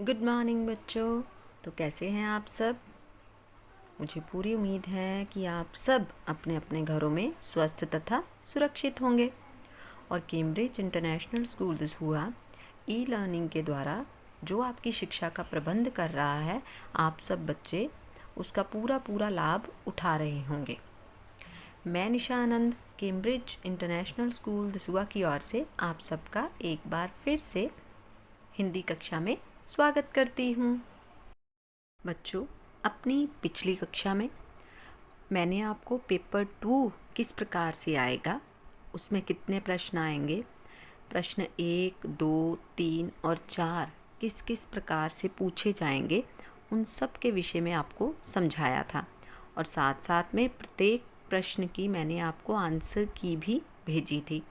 Good morning बच्चों। तो कैसे हैं आप सब? मुझे पूरी उम्मीद है कि आप सब अपने अपने घरों में स्वस्थ तथा सुरक्षित होंगे और Cambridge international school Dasuya e learning के द्वारा जो आपकी शिक्षा का प्रबंध कर रहा है, आप सब बच्चे उसका पूरा लाभ उठा रहे होंगे। मैं निशा आनंद कैम्ब्रिज इंटरनेशनल स्कूल दसूहा की ओर से आप सबका एक बार फिर से हिंदी कक्षा में स्वागत करती हूँ। बच्चों, अपनी पिछली कक्षा में मैंने आपको पेपर 2 किस प्रकार से आएगा, उसमें कितने प्रश्न आएंगे, प्रश्न 1, 2, 3 और 4 किस किस प्रकार से पूछे जाएंगे, उन सब के विषय में आपको समझाया था। और साथ साथ में प्रत्येक प्रश्न की मैंने आपको आंसर की भी भेजी थी।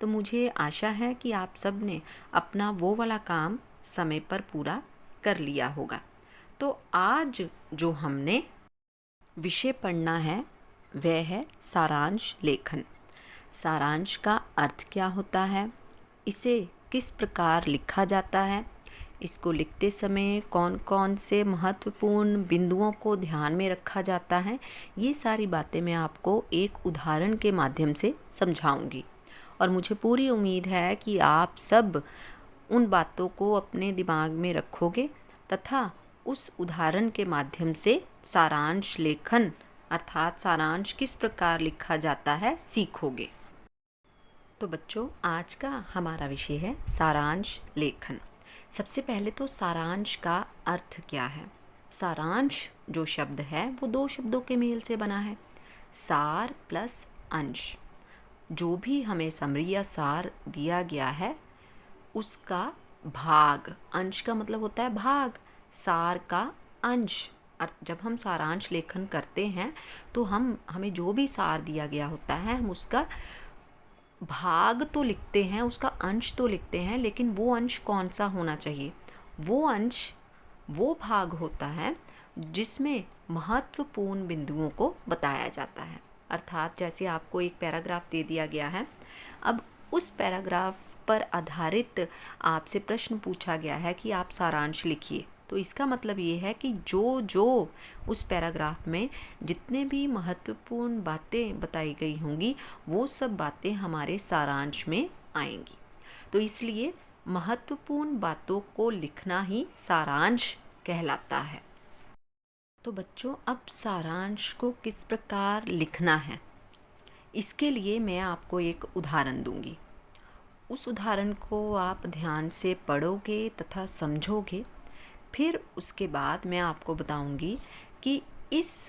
तो मुझे आशा है कि आप सब ने अपना वो वाला काम समय पर पूरा कर लिया होगा। तो आज जो हमने विषय पढ़ना है वह है सारांश लेखन। सारांश का अर्थ क्या होता है, इसे किस प्रकार लिखा जाता है, इसको लिखते समय कौन कौन से महत्वपूर्ण बिंदुओं को ध्यान में रखा जाता है, ये सारी बातें मैं आपको एक उदाहरण के माध्यम से समझाऊंगी। और मुझे पूरी उम्मीद है कि आप सब उन बातों को अपने दिमाग में रखोगे तथा उस उदाहरण के माध्यम से सारांश लेखन अर्थात सारांश किस प्रकार लिखा जाता है सीखोगे। तो बच्चों, आज का हमारा विषय है सारांश लेखन। सबसे पहले तो सारांश का अर्थ क्या है। सारांश जो शब्द है वो 2 शब्दों के मेल से बना है, सार प्लस अंश। जो भी हमें समरी या सार दिया गया है उसका भाग, अंश का मतलब होता है भाग, सार का अंश। जब हम सारांश लेखन करते हैं तो हमें जो भी सार दिया गया होता है हम उसका भाग तो लिखते हैं, उसका अंश तो लिखते हैं, लेकिन वो अंश कौन सा होना चाहिए, वो अंश वो भाग होता है जिसमें महत्वपूर्ण बिंदुओं को बताया जाता है। अर्थात जैसे आपको एक पैराग्राफ दे दिया गया है, अब उस पैराग्राफ पर आधारित आपसे प्रश्न पूछा गया है कि आप सारांश लिखिए, तो इसका मतलब ये है कि जो जो उस पैराग्राफ में जितने भी महत्वपूर्ण बातें बताई गई होंगी वो सब बातें हमारे सारांश में आएंगी। तो इसलिए महत्वपूर्ण बातों को लिखना ही सारांश कहलाता है। तो बच्चों, अब सारांश को किस प्रकार लिखना है, इसके लिए मैं आपको एक उदाहरण दूंगी। उस उदाहरण को आप ध्यान से पढ़ोगे तथा समझोगे, फिर उसके बाद मैं आपको बताऊंगी कि इस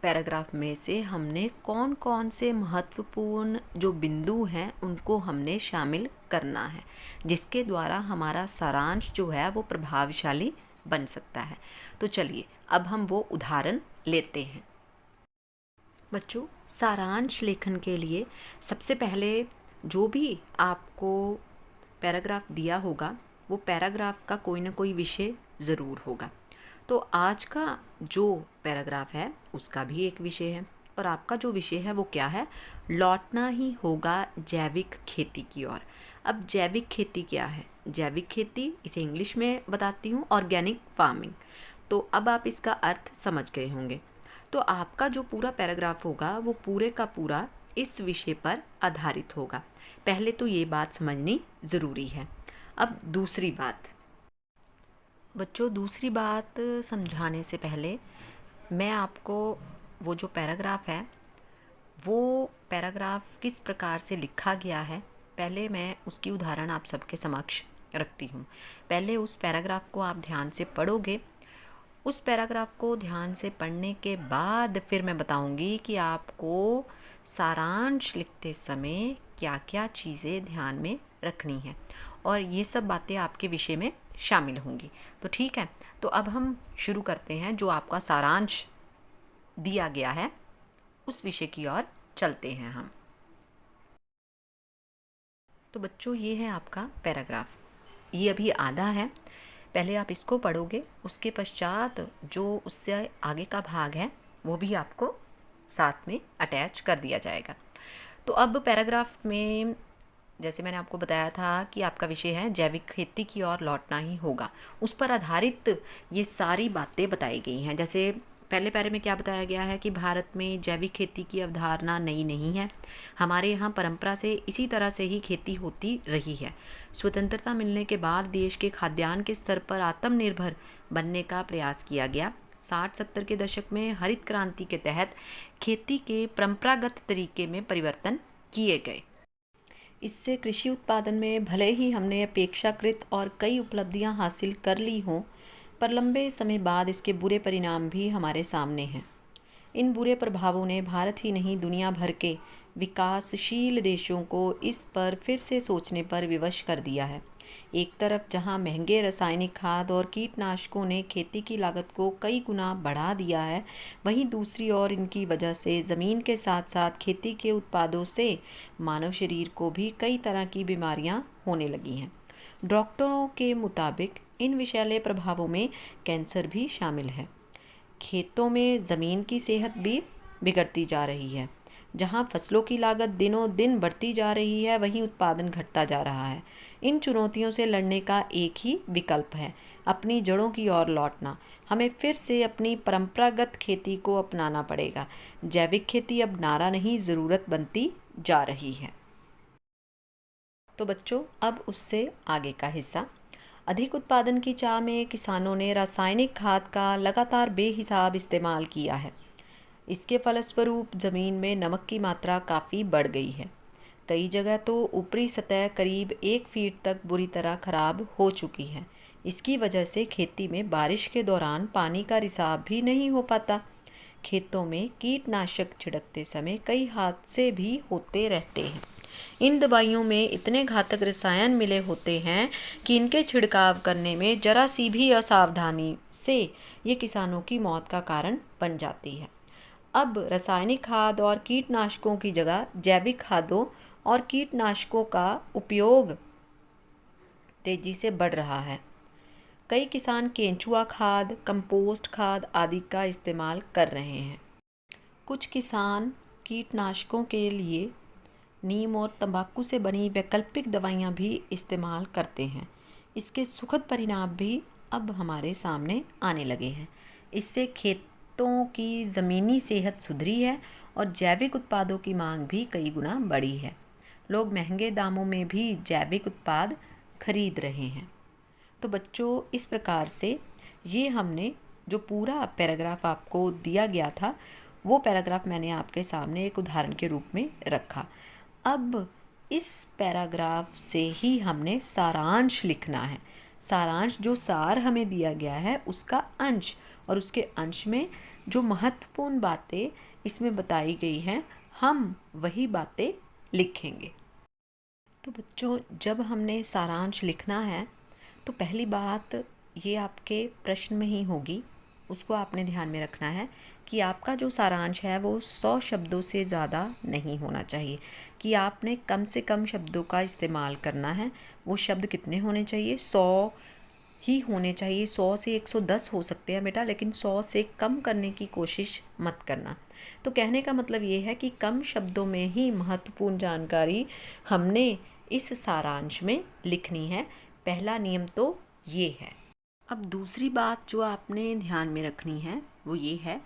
पैराग्राफ में से हमने कौन कौन से महत्वपूर्ण जो बिंदु हैं उनको हमने शामिल करना है, जिसके द्वारा हमारा सारांश जो है वो प्रभावशाली बन सकता है। तो चलिए अब हम वो उदाहरण लेते हैं। बच्चों, सारांश लेखन के लिए सबसे पहले जो भी आपको पैराग्राफ दिया होगा वो पैराग्राफ का कोई ना कोई विषय ज़रूर होगा। तो आज का जो पैराग्राफ है उसका भी एक विषय है, और आपका जो विषय है वो क्या है, लौटना ही होगा जैविक खेती की ओर। अब जैविक खेती क्या है, जैविक खेती इसे इंग्लिश में बताती हूँ ऑर्गेनिक फार्मिंग। तो अब आप इसका अर्थ समझ गए होंगे। तो आपका जो पूरा पैराग्राफ होगा वो पूरे का पूरा इस विषय पर आधारित होगा। पहले तो ये बात समझनी ज़रूरी है। अब दूसरी बात, बच्चों दूसरी बात समझाने से पहले मैं आपको वो जो पैराग्राफ है वो पैराग्राफ किस प्रकार से लिखा गया है, पहले मैं उसकी उदाहरण आप सबके समक्ष रखती हूँ। पहले उस पैराग्राफ को आप ध्यान से पढ़ोगे, उस पैराग्राफ को ध्यान से पढ़ने के बाद फिर मैं बताऊंगी कि आपको सारांश लिखते समय क्या क्या चीज़ें ध्यान में रखनी है, और ये सब बातें आपके विषय में शामिल होंगी। तो ठीक है, तो अब हम शुरू करते हैं। जो आपका सारांश दिया गया है उस विषय की ओर चलते हैं हम। तो बच्चों, ये है आपका पैराग्राफ, ये अभी आधा है, पहले आप इसको पढ़ोगे, उसके पश्चात जो उससे आगे का भाग है वो भी आपको साथ में अटैच कर दिया जाएगा। तो अब पैराग्राफ में जैसे मैंने आपको बताया था कि आपका विषय है जैविक खेती की ओर लौटना ही होगा, उस पर आधारित ये सारी बातें बताई गई हैं। जैसे पहले पैरे में क्या बताया गया है कि भारत में जैविक खेती की अवधारणा नई नहीं है, हमारे यहाँ परंपरा से इसी तरह से ही खेती होती रही है। स्वतंत्रता मिलने के बाद देश के खाद्यान्न के स्तर पर आत्मनिर्भर बनने का प्रयास किया गया। 60-70 के दशक में हरित क्रांति के तहत खेती के परंपरागत तरीके में परिवर्तन किए गए। इससे कृषि उत्पादन में भले ही हमने अपेक्षाकृत और कई उपलब्धियां हासिल कर ली हों, पर लंबे समय बाद इसके बुरे परिणाम भी हमारे सामने हैं। इन बुरे प्रभावों ने भारत ही नहीं दुनिया भर के विकासशील देशों को इस पर फिर से सोचने पर विवश कर दिया है। एक तरफ जहां महंगे रासायनिक खाद और कीटनाशकों ने खेती की लागत को कई गुना बढ़ा दिया है, वहीं दूसरी ओर इनकी वजह से ज़मीन के साथ साथ खेती के उत्पादों से मानव शरीर को भी कई तरह की बीमारियां होने लगी हैं। डॉक्टरों के मुताबिक इन विषैले प्रभावों में कैंसर भी शामिल है। खेतों में ज़मीन की सेहत भी बिगड़ती जा रही है। जहां फसलों की लागत दिनों दिन बढ़ती जा रही है, वहीं उत्पादन घटता जा रहा है। इन चुनौतियों से लड़ने का एक ही विकल्प है, अपनी जड़ों की ओर लौटना। हमें फिर से अपनी परंपरागत खेती को अपनाना पड़ेगा। जैविक खेती अब नारा नहीं, ज़रूरत बनती जा रही है। तो बच्चों, अब उससे आगे का हिस्सा। अधिक उत्पादन की चाह में किसानों ने रासायनिक खाद का लगातार बेहिसाब इस्तेमाल किया है। इसके फलस्वरूप ज़मीन में नमक की मात्रा काफ़ी बढ़ गई है। कई जगह तो ऊपरी सतह करीब 1 फीट तक बुरी तरह खराब हो चुकी है। इसकी वजह से खेती में बारिश के दौरान पानी का रिसाव भी नहीं हो पाता। खेतों में कीटनाशक छिड़कते समय कई हादसे भी होते रहते हैं। इन दवाइयों में इतने घातक रसायन मिले होते हैं कि इनके छिड़काव करने में जरा सी भी असावधानी से ये किसानों की मौत का कारण बन जाती है। अब रासायनिक खाद और कीटनाशकों की जगह जैविक खादों और कीटनाशकों का उपयोग तेजी से बढ़ रहा है। कई किसान केंचुआ खाद, कंपोस्ट खाद आदि का इस्तेमाल कर रहे हैं। कुछ किसान कीटनाशकों के लिए नीम और तंबाकू से बनी वैकल्पिक दवाइयाँ भी इस्तेमाल करते हैं। इसके सुखद परिणाम भी अब हमारे सामने आने लगे हैं। इससे खेतों की ज़मीनी सेहत सुधरी है और जैविक उत्पादों की मांग भी कई गुना बढ़ी है। लोग महंगे दामों में भी जैविक उत्पाद खरीद रहे हैं। तो बच्चों, इस प्रकार से ये हमने जो पूरा पैराग्राफ आपको दिया गया था, वो पैराग्राफ मैंने आपके सामने एक उदाहरण के रूप में रखा। अब इस पैराग्राफ से ही हमने सारांश लिखना है। सारांश, जो सार हमें दिया गया है उसका अंश, और उसके अंश में जो महत्वपूर्ण बातें इसमें बताई गई हैं, हम वही बातें लिखेंगे। तो बच्चों, जब हमने सारांश लिखना है तो पहली बात ये आपके प्रश्न में ही होगी, उसको आपने ध्यान में रखना है कि आपका जो सारांश है वो 100 शब्दों से ज़्यादा नहीं होना चाहिए, कि आपने कम से कम शब्दों का इस्तेमाल करना है। वो शब्द कितने होने चाहिए? 100 ही होने चाहिए। 100 से 110 हो सकते हैं बेटा, लेकिन 100 से कम करने की कोशिश मत करना। तो कहने का मतलब ये है कि कम शब्दों में ही महत्वपूर्ण जानकारी हमने इस सारांश में लिखनी है। पहला नियम तो ये है। अब दूसरी बात जो आपने ध्यान में रखनी है वो ये है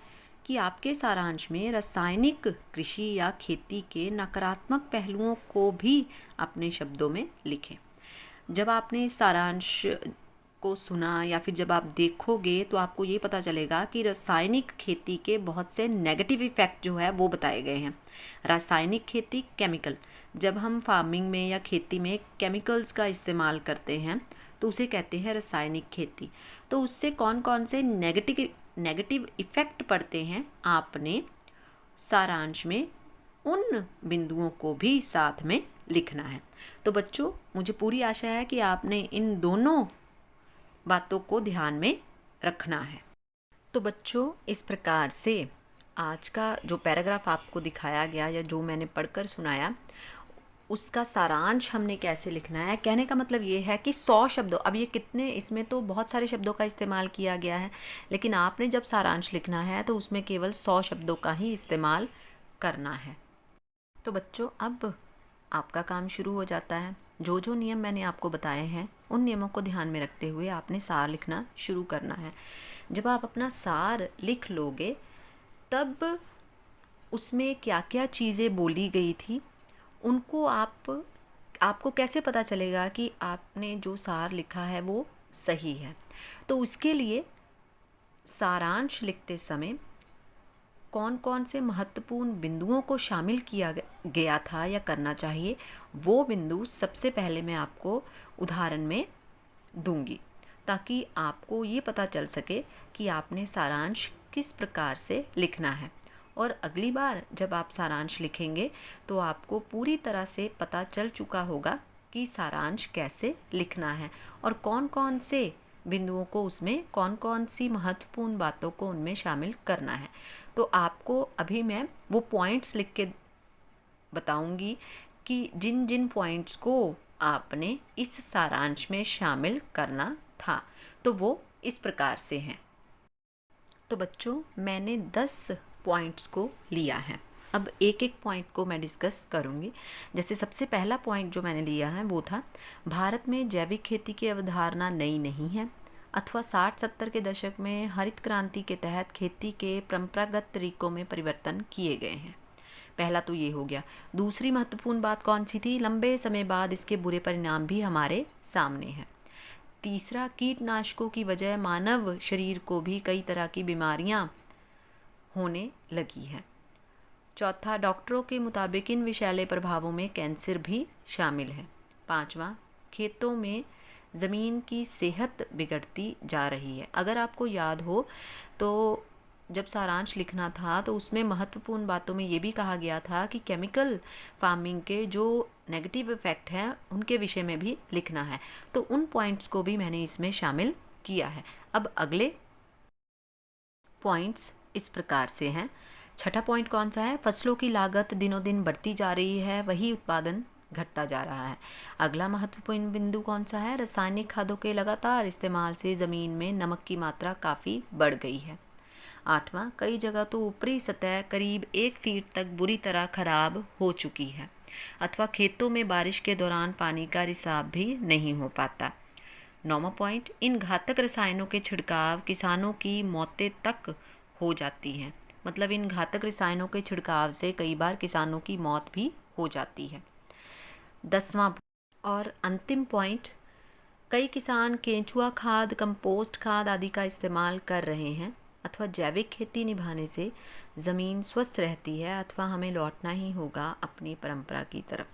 कि आपके सारांश में रासायनिक कृषि या खेती के नकारात्मक पहलुओं को भी अपने शब्दों में लिखें। जब आपने सारांश को सुना या फिर जब आप देखोगे तो आपको ये पता चलेगा कि रासायनिक खेती के बहुत से नेगेटिव इफ़ेक्ट जो है वो बताए गए हैं। रासायनिक खेती, केमिकल, जब हम फार्मिंग में या खेती में केमिकल्स का इस्तेमाल करते हैं तो उसे कहते हैं रासायनिक खेती। तो उससे कौन कौन से नेगेटिव इफ़ेक्ट पड़ते हैं, आपने सारांश में उन बिंदुओं को भी साथ में लिखना है। तो बच्चों, मुझे पूरी आशा है कि आपने इन दोनों बातों को ध्यान में रखना है। तो बच्चों, इस प्रकार से आज का जो पैराग्राफ आपको दिखाया गया या जो मैंने पढ़कर सुनाया, उसका सारांश हमने कैसे लिखना है। कहने का मतलब ये है कि 100 शब्दों, अब ये कितने, इसमें तो बहुत सारे शब्दों का इस्तेमाल किया गया है, लेकिन आपने जब सारांश लिखना है तो उसमें केवल 100 शब्दों का ही इस्तेमाल करना है। तो बच्चों, अब आपका काम शुरू हो जाता है। जो जो नियम मैंने आपको बताए हैं उन नियमों को ध्यान में रखते हुए आपने सार लिखना शुरू करना है। जब आप अपना सार लिख लोगे तब उसमें क्या क्या चीज़ें बोली गई थी उनको आपको कैसे पता चलेगा कि आपने जो सार लिखा है वो सही है। तो उसके लिए सारांश लिखते समय कौन कौन से महत्वपूर्ण बिंदुओं को शामिल किया गया था या करना चाहिए, वो बिंदु सबसे पहले मैं आपको उदाहरण में दूंगी ताकि आपको ये पता चल सके कि आपने सारांश किस प्रकार से लिखना है। और अगली बार जब आप सारांश लिखेंगे तो आपको पूरी तरह से पता चल चुका होगा कि सारांश कैसे लिखना है और कौन कौन से बिंदुओं को उसमें, कौन कौन सी महत्वपूर्ण बातों को उनमें शामिल करना है। तो आपको अभी मैं वो पॉइंट्स लिख के बताऊंगी कि जिन जिन पॉइंट्स को आपने इस सारांश में शामिल करना था। तो वो इस प्रकार से हैं। तो बच्चों, मैंने 10 पॉइंट्स को लिया है। अब एक एक पॉइंट को मैं डिस्कस करूंगी। जैसे सबसे पहला पॉइंट जो मैंने लिया है वो था, भारत में जैविक खेती की अवधारणा नई नहीं है अथवा 60-70 के दशक में हरित क्रांति के तहत खेती के परंपरागत तरीकों में परिवर्तन किए गए हैं। पहला तो ये हो गया। दूसरी महत्वपूर्ण बात कौन सी थी? लंबे समय बाद इसके बुरे परिणाम भी हमारे सामने हैं। तीसरा, कीटनाशकों की वजह मानव शरीर को भी कई तरह की बीमारियां होने लगी हैं। चौथा, डॉक्टरों के मुताबिक इन विषैले प्रभावों में कैंसर भी शामिल है। पांचवा, खेतों में ज़मीन की सेहत बिगड़ती जा रही है। अगर आपको याद हो तो जब सारांश लिखना था तो उसमें महत्वपूर्ण बातों में ये भी कहा गया था कि केमिकल फार्मिंग के जो नेगेटिव इफ़ेक्ट हैं उनके विषय में भी लिखना है। तो उन पॉइंट्स को भी मैंने इसमें शामिल किया है। अब अगले पॉइंट्स इस प्रकार से हैं। छठा पॉइंट कौन सा है? फसलों की लागत दिनों दिन बढ़ती जा रही है, वही उत्पादन घटता जा रहा है। अगला महत्वपूर्ण बिंदु कौन सा है? रासायनिक खादों के लगातार इस्तेमाल से ज़मीन में नमक की मात्रा काफ़ी बढ़ गई है। आठवां, कई जगह तो ऊपरी सतह करीब 1 फीट तक बुरी तरह खराब हो चुकी है अथवा खेतों में बारिश के दौरान पानी का रिसाव भी नहीं हो पाता। नौवां पॉइंट, इन घातक रसायनों के छिड़काव किसानों की मौतें तक हो जाती हैं। मतलब इन घातक रसायनों के छिड़काव से कई बार किसानों की मौत भी हो जाती है। 10वां और अंतिम पॉइंट, कई किसान केंचुआ खाद, कंपोस्ट खाद आदि का इस्तेमाल कर रहे हैं अथवा जैविक खेती निभाने से ज़मीन स्वस्थ रहती है अथवा हमें लौटना ही होगा अपनी परंपरा की तरफ।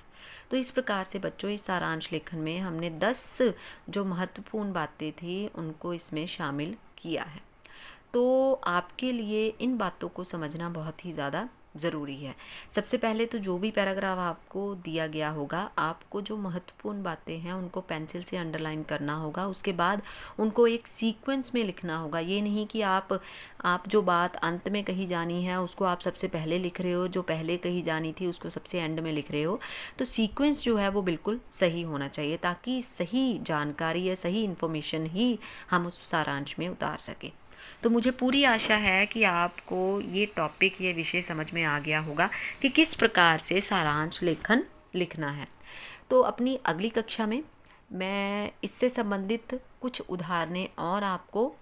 तो इस प्रकार से बच्चों, इस सारांश लेखन में हमने 10 जो महत्वपूर्ण बातें थी उनको इसमें शामिल किया है। तो आपके लिए इन बातों को समझना बहुत ही ज़्यादा ज़रूरी है। सबसे पहले तो जो भी पैराग्राफ आपको दिया गया होगा, आपको जो महत्वपूर्ण बातें हैं उनको पेंसिल से अंडरलाइन करना होगा। उसके बाद उनको एक सीक्वेंस में लिखना होगा। ये नहीं कि आप जो बात अंत में कही जानी है उसको आप सबसे पहले लिख रहे हो, जो पहले कही जानी थी उसको सबसे एंड में लिख रहे हो। तो सीक्वेंस जो है वो बिल्कुल सही होना चाहिए ताकि सही जानकारी या सही इन्फॉर्मेशन ही हम उस सारांश में उतार सकें। तो मुझे पूरी आशा है कि आपको ये टॉपिक, ये विषय समझ में आ गया होगा कि किस प्रकार से सारांश लेखन लिखना है। तो अपनी अगली कक्षा में मैं इससे संबंधित कुछ उदाहरणें और आपको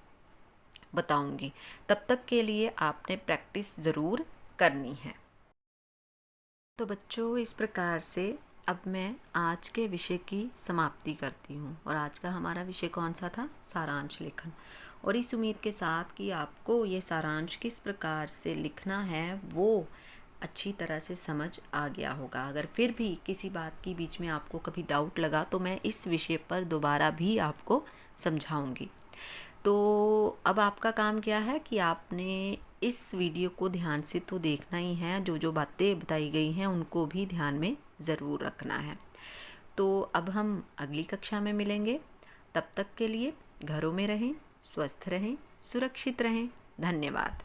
बताऊंगी। तब तक के लिए आपने प्रैक्टिस ज़रूर करनी है। तो बच्चों, इस प्रकार से अब मैं आज के विषय की समाप्ति करती हूँ। और आज का हमारा विषय कौन सा था? सारांश लेखन। और इस उम्मीद के साथ कि आपको ये सारांश किस प्रकार से लिखना है वो अच्छी तरह से समझ आ गया होगा। अगर फिर भी किसी बात की बीच में आपको कभी डाउट लगा तो मैं इस विषय पर दोबारा भी आपको समझाऊंगी। तो अब आपका काम क्या है कि आपने इस वीडियो को ध्यान से तो देखना ही है, जो जो बातें बताई गई हैं उनको भी ध्यान में ज़रूर रखना है। तो अब हम अगली कक्षा में मिलेंगे। तब तक के लिए घरों में रहें, स्वस्थ रहें, सुरक्षित रहें। धन्यवाद।